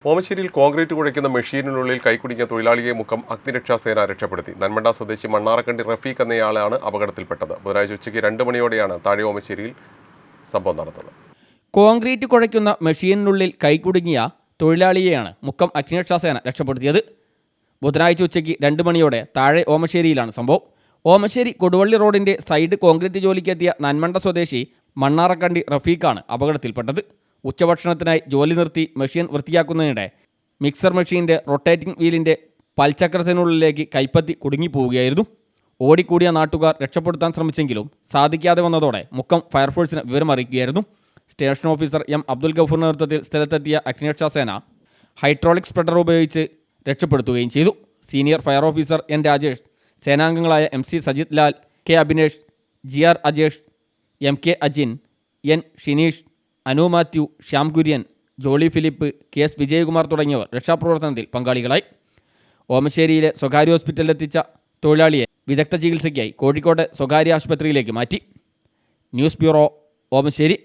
ഓമശ്ശേരിയിൽ concrete കുഴയ്ക്കുന്ന മെഷീനിനുള്ളിൽ കൈക്കുടുങ്ങിയ തൊഴിലാളിയെ മുക്കം അഗ്നിരക്ഷാസേന രക്ഷപ്പെടുത്തി. നന്മണ്ട സ്വദേശി മണ്ണാറക്കണ്ടി റഫീഖ് എന്നയാളാണ് അപകടത്തിൽപ്പെട്ടത്. ബുധനാഴ്ച ഉച്ചയ്ക്ക് 2 മണിയോടെയാണ് താഴെ ഓമശ്ശേരിയിൽ സംഭവം നടന്നത്. കോൺക്രീറ്റ് കുഴയ്ക്കുന്ന മെഷീനിനുള്ളിൽ കൈക്കുടുങ്ങിയ തൊഴിലാളിയെയാണ് മുക്കം അഗ്നിരക്ഷാസേന രക്ഷപ്പെടുത്തിയത്. ബുധനാഴ്ച ഉച്ചയ്ക്ക് 2 മണിയോടെ താഴെ ഓമശ്ശേരിയിലാണ് സംഭവം. ഓമശ്ശേരി കൊടുവള്ളി റോഡിന്റെ സൈഡ് കോൺക്രീറ്റ് ജോലിക്കെത്തിയ നന്മണ്ട സ്വദേശി മണ്ണാറക്കണ്ടി റഫീഖാണ് അപകടത്തിൽപ്പെട്ടത്. ഉച്ചഭക്ഷണത്തിനായി ജോലി നിർത്തി മെഷീൻ വൃത്തിയാക്കുന്നതിനിടെ മിക്സർ മെഷീൻ്റെ റൊട്ടേറ്റിംഗ് വീലിൻ്റെ പൽചക്രത്തിനുള്ളിലേക്ക് കൈപ്പത്തി കുടുങ്ങിപ്പോവുകയായിരുന്നു. ഓടിക്കൂടിയ നാട്ടുകാർ രക്ഷപ്പെടുത്താൻ ശ്രമിച്ചെങ്കിലും സാധിക്കാതെ വന്നതോടെ മുക്കം ഫയർഫോഴ്സിന് വിവരമറിയിക്കുകയായിരുന്നു. സ്റ്റേഷൻ ഓഫീസർ എം അബ്ദുൽ ഗഫൂറിന്റെ നേതൃത്വത്തിൽ സ്ഥലത്തെത്തിയ അഗ്നിരക്ഷാസേന ഹൈഡ്രോളിക് സ്പ്രെഡർ ഉപയോഗിച്ച് രക്ഷപ്പെടുത്തുകയും ചെയ്തു. Senior fire officer N Rajesh, സേനാംഗങ്ങളായ MC Sajith Lal, K Abhinesh, GR Ajesh, MK Ajin, N Shineesh, Anu Mathew, Shyam Kurian, Jolly Philip, KS Vijayakumar തുടങ്ങിയവർ രക്ഷാപ്രവർത്തനത്തിൽ പങ്കാളികളായി. ഓമശ്ശേരിയിലെ സ്വകാര്യ ഹോസ്പിറ്റലിലെത്തിച്ച തൊഴിലാളിയെ വിദഗ്ധ ചികിത്സയ്ക്കായി കോഴിക്കോട്ടെ സ്വകാര്യ ആശുപത്രിയിലേക്ക് മാറ്റി. News bureau, Omassery.